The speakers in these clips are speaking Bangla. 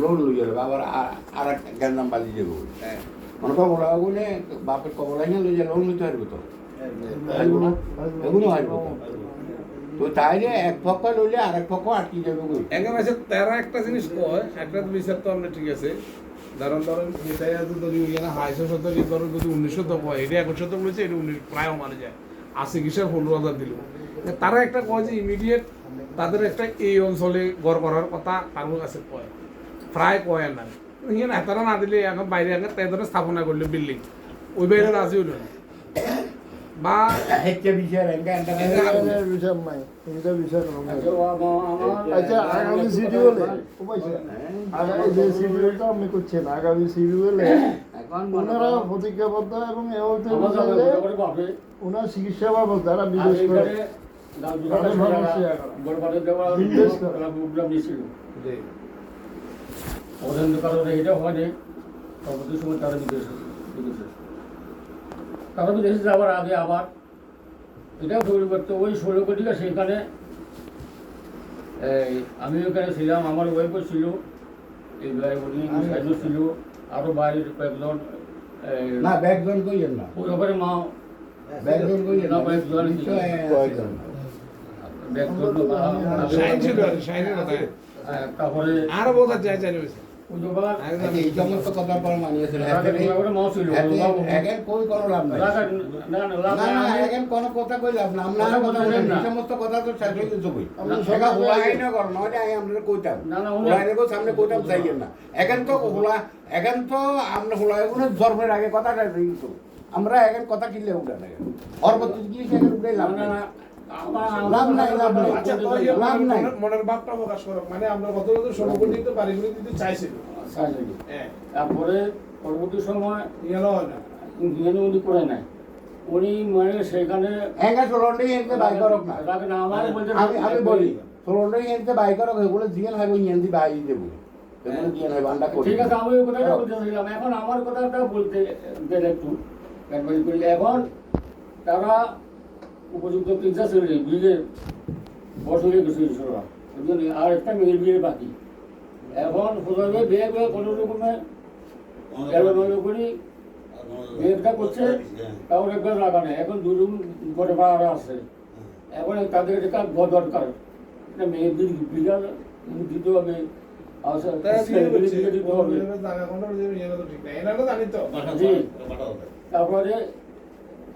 দৌড় লই যাবে আবার আর এক গ্যান্দাম বাজি যাবো মনে কবলা গুনে বাপের কবলা নিয়ে লই যাবে অন্য তো হারবো তো হারবো না এগুলো হারবো তো তাই যে এক পক্ষ লইলে আর এক পক্ষ আটকে যাবে এখানে আছে তারা একটা জিনিস কয় একটা বিচার তো আমরা ঠিক আছে ধরুন এটাই যদি হাইশো শতক ধরুন যদি 1900 শতক হয় এটা 21 শতক বলেছে এটা 19 প্রায় মানে যায় 80 কিসের 15,000 দিল তারা একটা কয় যে ইমিডিয়েট তাদের একটা এই অঞ্চলে গড় করার কথা তার কাছে কয় প্রায় কয় না ইয়ে না তারা না দিলে এখন বাইরে আগে তাদের স্থাপনা করলো বিল্ডিং ওই বাইরে রাজি হইল না বা একটা বিষয় বিচার নাই এটা বিচার আচ্ছা আগামী সিডি হলে আগামী যে সিডিউলটা আপনি করছেন আগামী সিডিউলে ওনারা প্রতিজ্ঞাবদ্ধ এবং এ হতে ওনার চিকিৎসা বাবদ যারা বিদেশ করে তারা বিদেশে যাওয়ার আগে আবার এটাও তৈরি করতে ওই 16 কোটি সেখানে আমি ওখানে ছিলাম আমার ওয়াইফও ছিল এই সাইডও ছিল আরও বাইরের কয়েকজন না ব্যাকজন কইয়েন না ওই ওখানে মা ব্যাকজন কইয়েন না কয়েকজন তারপরে আরো বোঝা যায় চাই এই সমস্ত কথার পর মানিয়েছিল এখন কই কোনো লাভ নাই এখন কোনো কথা কই লাভ না আপনারা কথা বলেন এই সমস্ত কথা তো শেষ হয়ে গেছে কই সেটা হোলাই না করো নয় আমরা কইতাম হোলাই দেখো সামনে কইতাম চাইয়েন না এখন তো হোলা এখন তো আমরা হোলাই কোনো জন্মের আগে কথাটা কিন্তু আমরা এখন কথা কিনলে উঠে না পরবর্তী জিনিস এখন উঠে লাভ না লাভ নাই লাভ নাই মনের ভাবটা প্রকাশ করো মানে আমরা কত কত সর্বপরি দিতে পারি বলে দিতে চাইছিল তারপরে পরবর্তী সময় ইয়েলো হয় না উনি করে নাই উনি মানে সেখানে একা সোলন্ডাই এনতে বাই করক না আমি বলি সোলন্ডাই এনতে বাই করক এগুলো জিয়ান হয় ইয়েন্দি বাই দেব এগুলো জিয়ান হয় বান্ডা করি ঠিক আছে আমি ওই কথাটা বলতেছিলাম এখন আমার কথাটা বলতে গেলে একটু এখন তারা উপযুক্ত চিন্তা ছিল বিয়ের বছরে গেছিল আর একটা মেয়ের বিয়ে বাকি এখন প্রথমে বিয়ে করে কোনো রকমে এলোমেলো করি বিয়েটা করছে তাও একবার লাগা নেই এখন দুই রুম ঘরে ভাড়া আছে এখন তাদের একটা ঘর দরকার মেয়ের বিঘা দিতে হবে তারপরে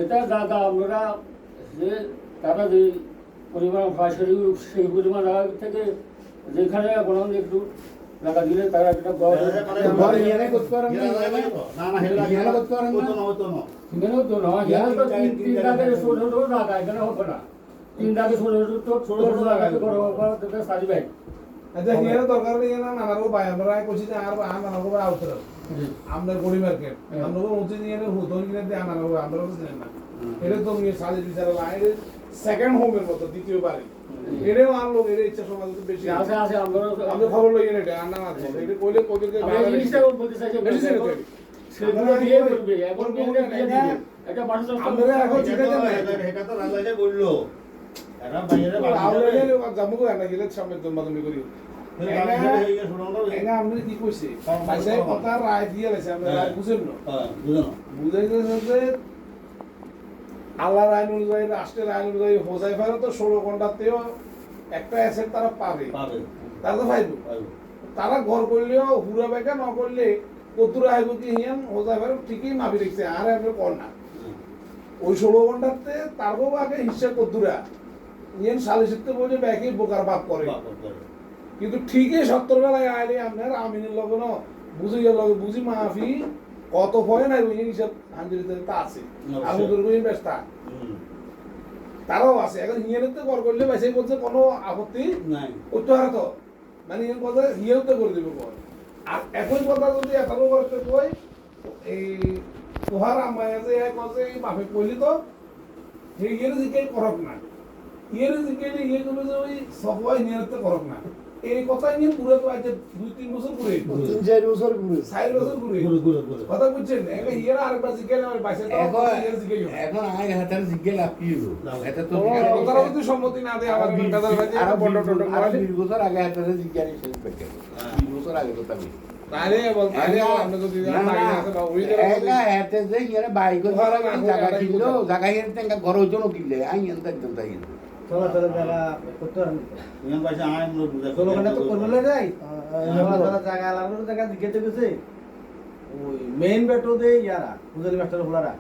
এটা জায়গা আমরা যে টাকা যে পরিমাণ ফাঁসি সেই পরিমাণ জায়গা থেকে যেখানে কোনো একটু টাকা দিলে তারা একটা এখানে হবে না 3 লাখে 16 টাকা সারি ব্যাগ আচ্ছা হিয়ার দরকার নেই না নানারও ভাই আমরা কইছি যে আর নানারও ভাই আউট আমরা গড়ি মার্কেট আমরা উঁচু নিয়ে হুদন কিনে দিয়ে নানারও আমরা বুঝলেন না এটা তো নিয়ে সাজে বিচার লাইন সেকেন্ড হোমের মতো দ্বিতীয় বাড়ি এটাও আর লোক এর ইচ্ছা সমাজ বেশি আছে আছে আমরা খবর লই এটা আনা আছে এটা কইলে কইলে আমি জিনিসটা বলতে চাইছি সেগুলো দিয়ে বলবে এখন বিয়ে দিবে এটা মানুষ আমরা এখন ঠিক আছে না এটা তো রাজাজে বললো এরা বাইরে আউলের জামু কো না গেলে সামনে দমদমি করি এঙ্গা আমরা কি কইছে ভাষায় কথা রায় দিয়ে আছে আমরা রায় বুঝেন না হ্যাঁ বুঝানো বুঝাইতেছে যে আল্লাহর আইন অনুযায়ী রাষ্ট্রের আইন অনুযায়ী হোজাইফারও তো 16 ঘন্টাতেও একটা অ্যাসেট তারা পাবে তারা তো পাইব তারা ঘর করলেও হুরা বেকা না করলে কতুরা আইব কি হিয়ান হোজাইফার ঠিকই মাপি রেখেছে আর আমরা কর না ওই 16 ঘন্টাতে তারও আগে হিসাব কতুরা হিয়ান সালিসিতে বলে ব্যাকে বোকার বাপ করে কিন্তু ঠিকই 70 বেলায় আইলে আপনার আমিনের লগে না বুঝি মাফি কত ভয় নাই ওই হিসাব হাঞ্জিরিতে তা আছে আমাদের ওই ব্যস্তা তারাও আছে এখন হিয়ানেতে কর করলে বেশি বলছে কোনো আপত্তি নাই করতে পারে তো মানে হিয়ান কথা হিয়াও তো করে দেবে কর আর একই কথা যদি এটাও করতে কই এই তোহার আমায় যে এক কথা এই বাপে কইলি তো হিয়ার দিকে করক না হিয়ার দিকে ইয়ে করবে যে ওই সবাই হিয়ানেতে করক না এই কথাই নিয়ে পুরো তো আজ 2-3 বছর ঘুরে 3-4 বছর ঘুরে 4 বছর ঘুরে কথা বুঝছেন একা হিয়ার আরেকবার জিজ্ঞেস আমার বাইসে এখন আই হাতার জিজ্ঞেস লাভ কি হলো এটা তো কথার মধ্যে সম্মতি না দেয় আমার কাদাল ভাই আর বড় টোটো আর 20 বছর আগে হাতার জিজ্ঞাসা শেষ বেকে 20 বছর বছর আগে কথা বলি তাহলে আমরা যদি হাতে যে ইয়ারে বাইক জায়গা কিনলো জায়গা হিয়াতে ঘর ওজন কিনলে আই এনতে একদম তাই চলাচলের জায়গা করতে পারেন ইমান পয়সা আয় আমরা বুঝা চলোখানে তো করলে যাই চলাচলের জায়গা আলাদা জায়গা জিজ্ঞেস গেছে ওই মেইন বেটো দেই ইয়ারা পূজারি মাস্টার হোলারা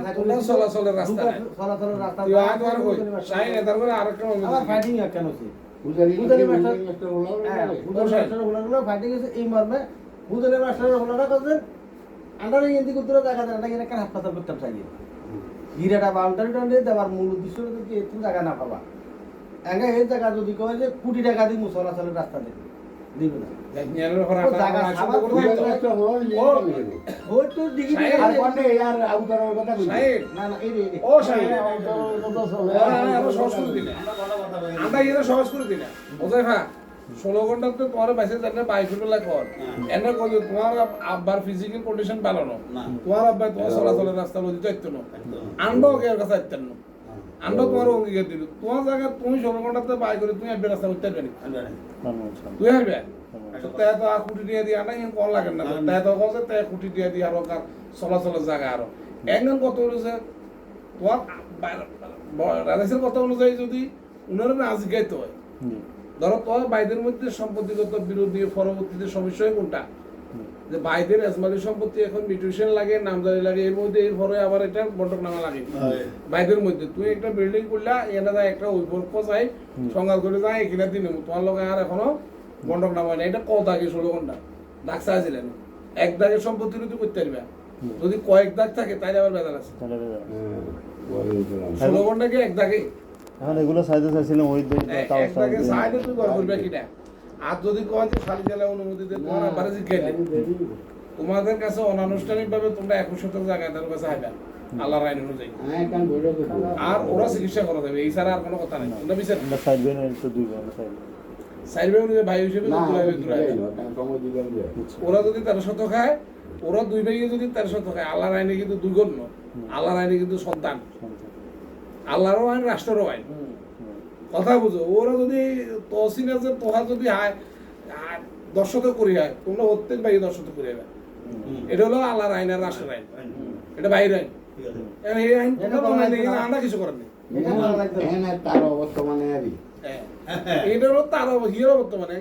এখন চলাচলের রাস্তা নাই চলাচলের রাস্তা তুই আয় তোমার কই শাইন তারপরে আরেকটা আমার ফাইটিং কেন হচ্ছে পূজারি পূজারি মাস্টার মাস্টার হলো পূজারি মাস্টার হোলাগুলো ফাইটিং হচ্ছে এই মর্মে পূজারি মাস্টার হোলারা করছেন আন্ডার ইন্দি কুতুরা জায়গা জায়গা এখানে কাজ হাসপাতাল করতাম চাই গিরাটা বাউন্ডারি টাউন্ডারি দেওয়ার মূল উদ্দেশ্য হলো কি একটু জায়গা না পাবা একা এই জায়গা যদি কয় যে কোটি টাকা দিব চলাচলের রাস্তা দেবে দিবে না জ্ঞানের ব্যাপারে জায়গা সাবান মাস্টার হলো ওই তো ডিগ্রি আর কোনে ইয়ার আউটারের কথা বলি শাইন না না এই ও শাইন আমরা সহজ করে দিলে আমরা এরা সহজ করে দিলে ওজাইফা 16 ঘন্টাতে তোমার বাইসে জানলে বাইফুল্লাহ কর এনে কই তোমার আব্বার ফিজিক্যাল কন্ডিশন ভালো না তোমার আব্বা তোমার চলাচলের রাস্তা লদি তো একটু না আন্ডো কে কাছে একটু না আন্ডো তোমার অঙ্গীকার দিল তোমার জায়গা তুমি 16 ঘন্টাতে বাই করে তুমি আব্বার রাস্তা উঠতে পারবে তুই আসবে তাই তো আর কুটি দিয়ে দিয়ে আনা ইন কোন লাগে না তাই তো কইছে তাই কুটি দিয়ে দিয়ে আরো কার চলাচলের জায়গা আরো একজন কত হইছে তোমার রাজেশের কথা অনুযায়ী যদি উনারা রাজি গাইতে হয় ধরো তোমার বাইদের মধ্যে সম্পত্তিগত বিরোধী পরবর্তীতে সমস্যা কোনটা যে বাইদের এজমালি সম্পত্তি এখন মিউটেশন লাগে নামজারি লাগে এর মধ্যে এর পরে আবার এটা বন্টকনামা লাগে বাইদের মধ্যে তুই একটা বিল্ডিং করলা এনে যায় একটা উইবর্ক চাই সংঘাত করে যায় এখানে দিনে তোমার লগে আর এখনো বন্টকনামা হয় না এটা কত আগে 16 ঘন্টা দাগ চাইছিলেন এক দাগের সম্পত্তি তুই করতে পারবে যদি কয়েক দাগ থাকে তাইলে আবার বেজার আছে 16 ঘন্টা কি এক দাগে এখন এগুলো সাইডে চাইছিলাম ওই একটাকে সাইডে তুই কর করবে কিনা আর যদি কয় যে খালি জেলা অনুমতি দে তোমার আবারে জিজ্ঞাসা তোমাদের কাছে অনানুষ্ঠানিক ভাবে তোমরা 21 জায়গায় তার কাছে আইবা আল্লাহর আইন অনুযায়ী আর ওরা চিকিৎসা করা যাবে এই ছাড়া আর কোনো কথা নাই তোমরা বিচার আমরা সাইড বেন একটু দুই বার সাইড সাইড অনুযায়ী ভাই হিসেবে ওরা যদি 1300 খায় ওরা দুই ভাইয়ে যদি 1300 খায় আল্লাহর আইনে কিন্তু দুই গণ্য আল্লাহর আইনে কিন্তু সন্তান আল্লাহরও আইন রাষ্ট্রেরও আইন কথা বুঝো ওরা যদি তহসিল আছে তোহা যদি হয় 10 করি হয় তোমরা প্রত্যেক ভাই 10 করি হবে এটা হলো আল্লাহর আইন আর রাষ্ট্রের আইন এটা বাইরের আইন এই আইন আমরা কিছু করার নেই তার বর্তমানে এটা হলো তার হিরো বর্তমানে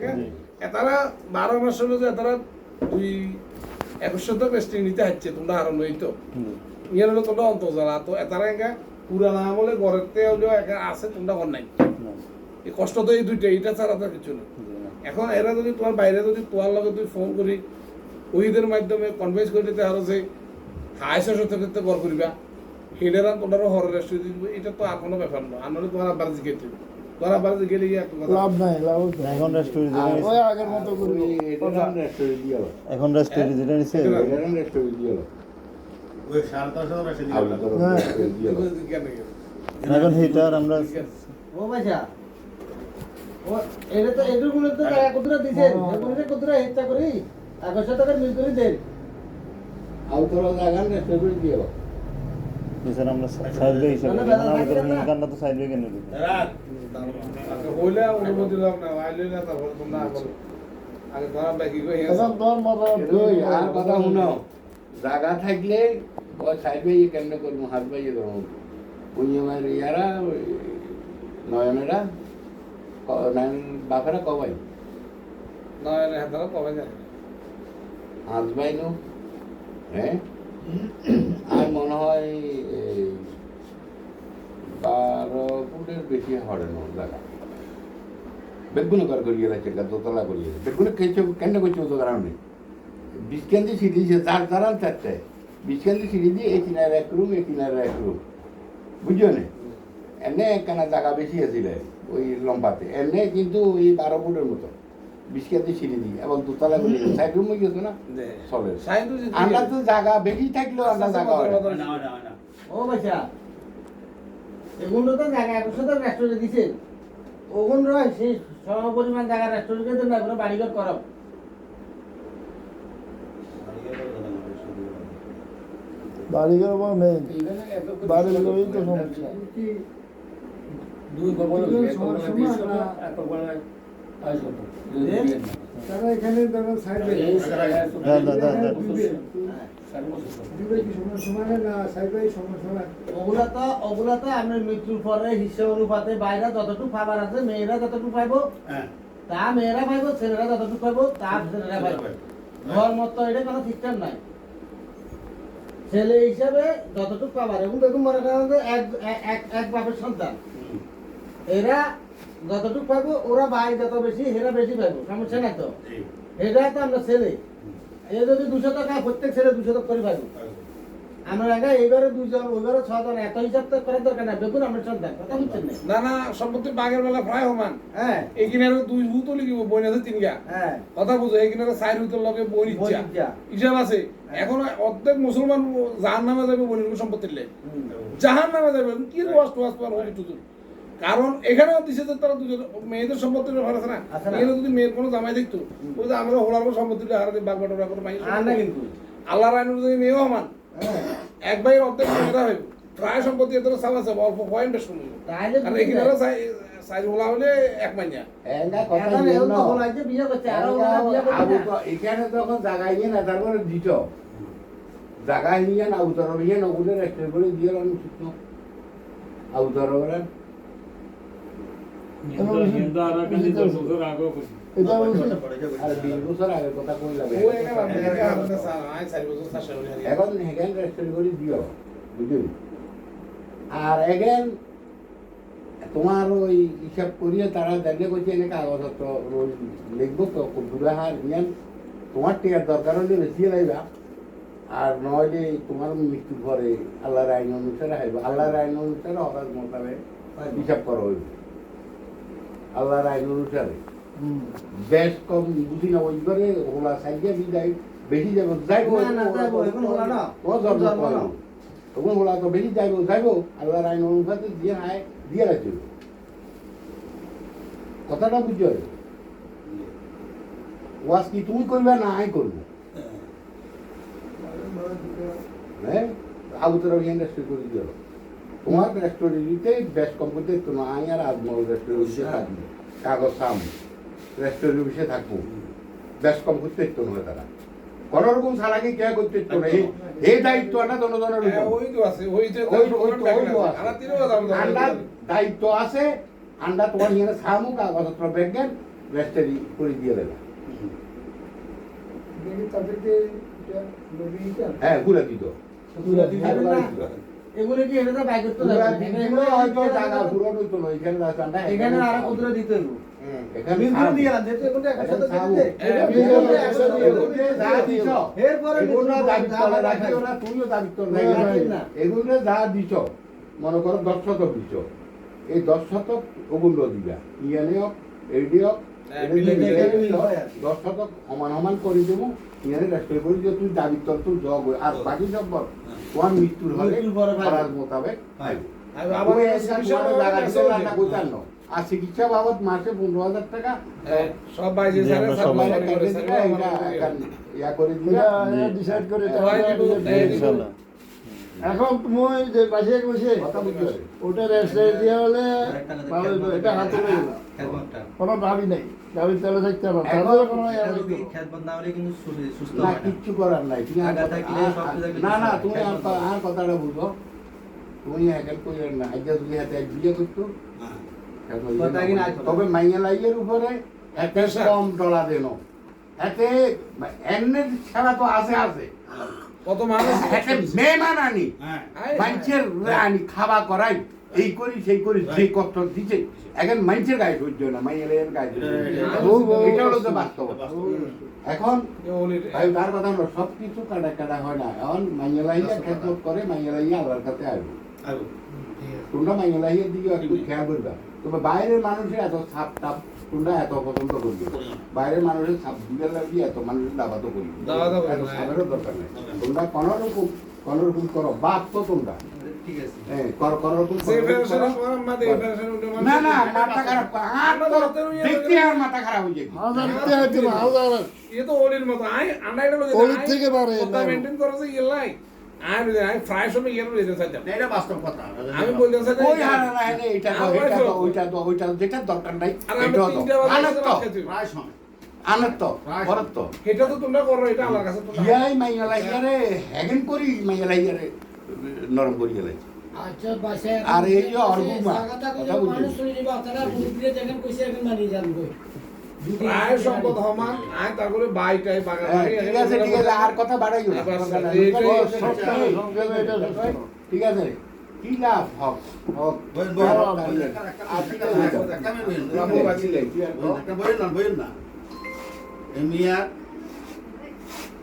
তারা 12 মাস হলো যে তারা 21 রেস্টিং নিতে হচ্ছে তোমরা আরো নই তো ইয়ার হলো তোমরা অন্তর্জালা তো তারা পুরানা আমলে ঘরেতে আছে তোমরা ঘর নাই এই কষ্ট তো এই দুইটা এটা ছাড়া তো কিছু না এখন এরা যদি তোমার বাইরে যদি তোমার লগে তুই ফোন করি ওইদের মাধ্যমে কনভিন্স করে দিতে আরো যে হাইসা সত্যি ঘর করিবা হেডেরা তোমরা হরের রেস্টুরেন্ট দিবে এটা তো আর কোনো ব্যাপার না আনলে তোমার আবার জিজ্ঞেস তোমার আবার গেলে গিয়ে লাভ নাই এখন রেস্টুরেন্ট ওই আগের মতো করবি এখন রেস্টুরেন্ট যেটা নিছে ওই শান্তাসন রাশি এখন হিটার আমরা ও ভাইয়া ও এটা তো এগুলো গুলো তো জায়গা কতটা দিছেন এগুলো কতটা ইচ্ছা করি 21 টাকা মিল করে দেন আউটার জায়গা রেস্টুরেন্ট দিও নিছেন আমরা সাইড বে হিসাবে আমাদের নিকানটা তো সাইড বে কেন দিই রাত হইলে অনুমতি দাও না আইলে না তারপর তোমরা আগে ধরা বাকি কই এখন তোর মতো আর কথা শুনো জায়গা থাকলে ওই সাইড বাই কেন করবো হাত বাইয়ে দেবো ওই আমার ইয়ারা নয়নেরা নয়ন বাপেরা কবাই না হাতারা কবে যায় হাত বাই নো হ্যাঁ আর মনে হয় 12 ফুটের বেশি হবে না জায়গা বেগুন করিয়ে রাখছে দোতলা করিয়ে বেগুন খেয়েছে কেন করছে তো কারণে 20 কেন্দ্রে সিঁড়ি দিয়েছে তার চারটে 20 কেন্দ্রে সিঁড়ি দিয়ে এই কিনারে এক রুম এই কিনারে এক রুম বুঝছো না এনে কেনা জায়গা বেশি আছিল ওই লম্বাতে এনে কিন্তু ওই 12 ফুটের মতো 20 কেন্দ্রে সিঁড়ি দিয়ে এবং দোতলা করিয়ে সাইড রুম হয়ে গেছে না চলে আমরা তো জায়গা বেশি থাকলেও আমরা জায়গা হয় না ও ভাইয়া এগুলো তো জায়গা 21 টাকা রেস্টুরেন্ট দিছেন ওগুন রয় সেই সমপরিমাণ জায়গা রেস্টুরেন্টে দেন না কোনো বাড়িঘর করো বাড়িঘর বা মেইন বাড়ির লই তো সমস্যা দুই কবল সমস্যা এত বড় আইছো তারা এখানে ধরো সাইড বাই দিবে কি সমান না সাইড বাই সমান ওগুলা তো আমরা মৃত্যুর পরে হিসাব অনুপাতে বাইরে যতটুকু পাবার আছে মেয়েরা যতটুকু পাইবো হ্যাঁ তা মেয়েরা পাইবো ছেলেরা যতটুকু পাইবো তা ছেলেরা পাইবো ঘর মতো এটা কোনো সিস্টেম নাই ছেলে হিসাবে যতটুকু পাবার এবং দেখুন মনে করেন যে এক বাপের সন্তান এরা যতটুকু পাইবো ওরা ভাই যত বেশি এরা বেশি পাইবো সমস্যা নাই তো জি এটা তো আমরা ছেলে এ যদি 200 টাকা প্রত্যেক ছেলে 200 টাকা করে পাইবো আমরা আগে এইবারে 2 জন ওইবারে 6 জন এত হিসাব তো করার দরকার নাই দেখুন আমরা সন্তান কথা বুঝছেন না না সম্পত্তি বাগের বেলা প্রায় সমান হ্যাঁ এইখানে আরো 2 হুতো লিখিব বই আছে 3 গা হ্যাঁ কথা বুঝো এইখানে 4 হুতোর লগে বই ইচ্ছা বই ইচ্ছা। হিসাব আছে এখন অর্ধেক মুসলমান জাহান্নামে যাবে বইয়ের সম্পত্তির লে হুম। জাহান্নামে যাবে কি ওয়াজ টোয়াজ পার হলি তুই কারণ এখানেও দিছে যে তারা দুজন মেয়েদের সম্পত্তির ব্যাপার আছে না আছে না। এখানে যদি মেয়ের কোনো জামাই দেখতো ওই যে আমরা হোলার সম্পত্তিটা হারাতে বাগবাটোরা করে মাই আর না কিন্তু আল্লাহর আইন অনুযায়ী মেয়েও সমান হ্যাঁ এক ভাইয়ের অর্ধেক মেয়েরা হইব প্রায় সম্পত্তি এত সাল আছে অল্প পয়েন্ট বেশ কম তাইলে আর এখানে সাইজ হোলা হলে এক মাইয়া এঙ্গা কথা এখন ইয়ে এরকম না। তো হলাই যে বিয়ে করছে আর ওরা বিয়ে করছে আবু না। তো এখানে তখন জায়গা ইয়ে না তারপরে দিত জায়গা নিয়ে না উত্তর ইয়ে না ওদের রেস্টের করে দিয়ে উচিত না আউতর ওরা এটা বলছি আর 20 বছর আগে কথা কইলাম ও এখানে আমাদের স্যার আই 4 বছর 4 সাল হয়ে এখন হেগেন রেস্টের করে দিও বুঝলি আর এগেন তোমার ওই হিসাব করিয়ে তারা দেখলে করছে এনে কাগজপত্র লিখবো তো দূরে হার নিয়ে তোমার টিকার দরকার হলে বেশি লাইবা আর নইলে তোমার মৃত্যুর পরে আল্লাহর আইন অনুসারে হাইব আল্লাহর আইন অনুসারে হঠাৎ মোতাবেক হিসাব করা হইব আল্লাহর আইন অনুসারে বেশ কম বুঝি না ওই করে ওলা সাইজে বিদায় বেশি যাবো যাইব না, না, যাইবো, এখন ওলা না। জন্ম না। তখন ওলা তো বেশি যাইব আল্লাহর আইন অনুসারে দিয়ে আয় দিয়ে রাখছিল কথাটা বুঝছো ওয়াজ কি তুমি করবে না আই করবো হ্যাঁ আউতর ইন্ডাস্ট্রি করে দিও তোমার রেস্টুরেন্টে বেশ কম্পিউটার তোমার আই আর আজমল রেস্টুরেন্টে থাকবে কাগজ সাম রেস্টুরেন্টের বিষয়ে থাকবো বেশ কম্পিউটার তো নয় তারা কোনো রকম সালাকি কে করতে তো নেই এই দায়িত্বটা জনগণের উপর ওই তো আছে ওই যে আর তিনও আন্ডার দায়িত্ব আছে আন্ডার তোমার নিয়ে সামু কাগজপত্র ব্যাগেন রেস্টারি করে দিয়ে দেবে দেখি তাদেরকে এটা লবিটা হ্যাঁ ঘুরে দিত এগুলো কি এটা তো বাইক করতে এগুলো হয়তো জায়গা পুরনো তো নয় এখানে রাস্তাটা এখানে আর কত দিতে হইব এখানে বিল দিয়ে আনতে তো এগুলো একসাথে দিতে যা দিছ এরপরে এগুলো দাবি করে রাখি ওরা তুইও দাবি কর না। এগুলো যা দিছ মনে করো 10 শতক দিছ এই 10 শতক ওগুলো দিবা ইয়ানে হোক এডি হোক দশ শতক সমান করে দেবো ইয়ানে রাষ্ট্র করে দিয়ে তুই দাবি কর তুই জগ আর বাকি সব বল তোমার মৃত্যুর হলে মৃত্যুর পরে পাইবে। খরাজ মোতাবেক পাইবে আবার আর চিকিৎসা বাবদ মাসে 15,000 টাকা সব বাইরে স্যার সব ইয়া করে দিবা ডিসাইড করে ইনশাআল্লাহ এখন তুমি যে বাসে বসে কথা বুঝছো ওটা রেস্টাই দিয়ে হলে এটা হাতে রইল কোনো দাবি নেই দাবি তাহলে থাকতে হবে তাহলে কোনো না কিচ্ছু করার নাই তুমি না না তুমি আর কথাটা বুঝো তুমি এখন কইলেন না আজ যদি হাতে এক বিয়ে করতো তবে মাইয়া লাইয়ের উপরে এতে কম ডলা দেন এতে এমনের ছাড়া তো আছে কত মানুষ এতে মেহমান আনি মানুষের আনি খাওয়া করাই এই করি সেই করি যে কষ্ট দিচ্ছে এখন মানুষের গায়ে সহ্য না মাইয়া লাইয়ের গায়ে এটা হলো তো বাস্তবতা এখন ভাই তার কথা হলো সব কিছু কাটা কাটা হয় না এখন মাইয়া লাইয়া খেদমত করে মাইয়া লাইয়া আল্লাহর কাছে আসবে তোমরা মাইয়া লাইয়ের দিকে একটু খেয়াল করবা তবে বাইরের মানুষের এত ছাপ টাপ তোমরা এত পছন্দ করবে বাইরের মানুষের ছাপ দিকে লাগবে এত মানুষের দাবাতো করবে এত ছাপেরও দরকার নেই তোমরা কোনো রকম করো বাপ তো তোমরা হ্যাঁ কোনো রকম না না মাথা খারাপ আর তো দেখতে আর মাথা খারাপ হয়ে যায় ये तो ओलिर मत आई अंडा लोग ওলির থেকে বাড়ে কথা মেইনটেইন করে যে ইলাই আই ফ্রাই সময় ইয়ের লইতে চাইতাম এটা বাস্তব কথা আমি বলতে চাই ওই হারা না এটা তো ওইটা যেটা দরকার নাই আর আমি এটাও তো তিনটা বাজে আনন্দ ভাত খেতে প্রায় সময় আনার তো করার তো এটা তো তোমরা করো, এটা আমার কাছে তো না। ইয়াই মাইয়ালা ইয়ারে হ্যাগেন করি মাইয়ালা ইয়ারে নরম করি গেলাই আচ্ছা বাসে আর এই যে অর্গুমা কথা বলছি মানুষ শুনে নিবা তারা বুদ্ধিরে দেখেন কইছে এখন মানি জানবো প্রায় সম্পদ হমান আয় তারপরে বাইটাই বাগা হ্যাঁ, ঠিক আছে আর কথা বাড়াইও না ঠিক আছে কি লাভ হক হক বইন না এই মিয়া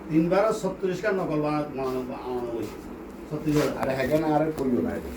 3 বার 36 কা নকল বা আমার 36 আর হ্যাঁ আর কইও না এটা